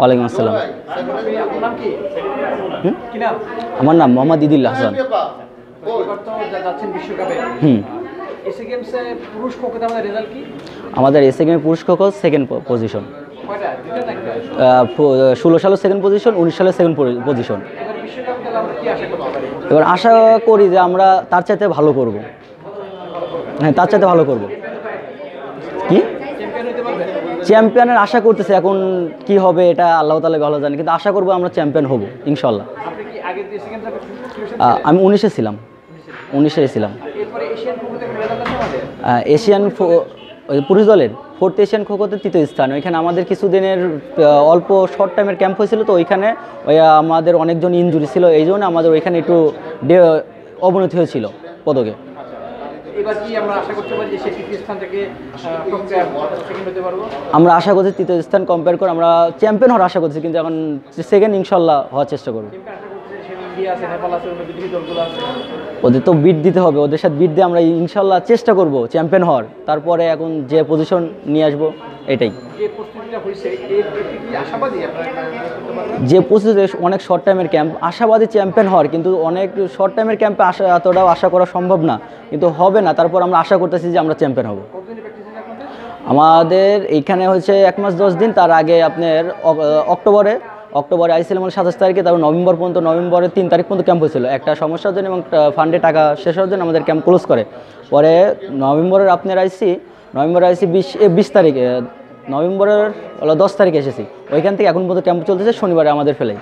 ওয়ালাইকুম আসসালাম। আমার নাম মোহাম্মদ ইদিল্লাহ হাসান। আমাদের এসএ গেমে পুরুষ খো খো সেকেন্ড পজিশন, 16 সালে সেকেন্ড পজিশন, 19 সালে সেকেন্ড পজিশন। এবার আশা করি যে আমরা তার চাইতে ভালো করব। হ্যাঁ, তার চাইতে ভালো করব। কি চ্যাম্পিয়নের আশা করতেছি, এখন কি হবে এটা আল্লাহ তাআলা ভালো জানে, কিন্তু আশা করবো আমরা চ্যাম্পিয়ন হব ইনশাল্লাহ। আমি 19-এ ছিলাম, 19-এ ছিলাম। এশিয়ান পুরুষ দলের 4th এশিয়ান খোখোতে 3য় স্থান। ওইখানে আমাদের কিছুদিনের অল্প শর্ট টাইমের ক্যাম্প হয়েছিল, তো ওইখানে আমাদের অনেকজন ইনজুরি ছিল, এই জন্য আমাদের ওইখানে একটু অবনতি হয়েছিল পদকে। আমরা আশা করছি 3য় স্থান কম্পেয়ার করে আমরা চ্যাম্পিয়ন হওয়ার আশা করছি, কিন্তু এখন সেকেন্ড ইনশাল্লাহ হওয়ার চেষ্টা করব। ওদের তো বিট দিতে হবে, ওদের সাথে বিট দিয়ে আমরা ইনশাল্লাহ চেষ্টা করব চ্যাম্পিয়ন হওয়ার। তারপরে এখন যে পজিশন নিয়ে আসবো এটাই। যে প্রস্তুতি অনেক শর্ট টাইমের ক্যাম্প, আশাবাদী চ্যাম্পিয়ন হওয়ার, কিন্তু অনেক শর্ট টাইমের ক্যাম্পে এতটাও আশা করা সম্ভব না, কিন্তু হবে না। তারপর আমরা আশা করতেছি যে আমরা চ্যাম্পিয়ন হব। আমাদের এইখানে হচ্ছে 1 মাস 10 দিন। তার আগে আপনার অক্টোবরে আইসিএল 27 তারিখে, তারপর নভেম্বর পর্যন্ত, নভেম্বরের 3 তারিখ পর্যন্ত ক্যাম্প হয়েছিল। একটা সমস্যার জন্য এবং ফান্ডে টাকা শেষ হওয়ার জন্য আমাদের ক্যাম্প ক্লোজ করে। পরে নভেম্বরের 20 তারিখে, নভেম্বরের 10 তারিখে এসেছি। ওইখান থেকে এখন পর্যন্ত ক্যাম্প চলতেছে, শনিবারে আমাদের ফেলে।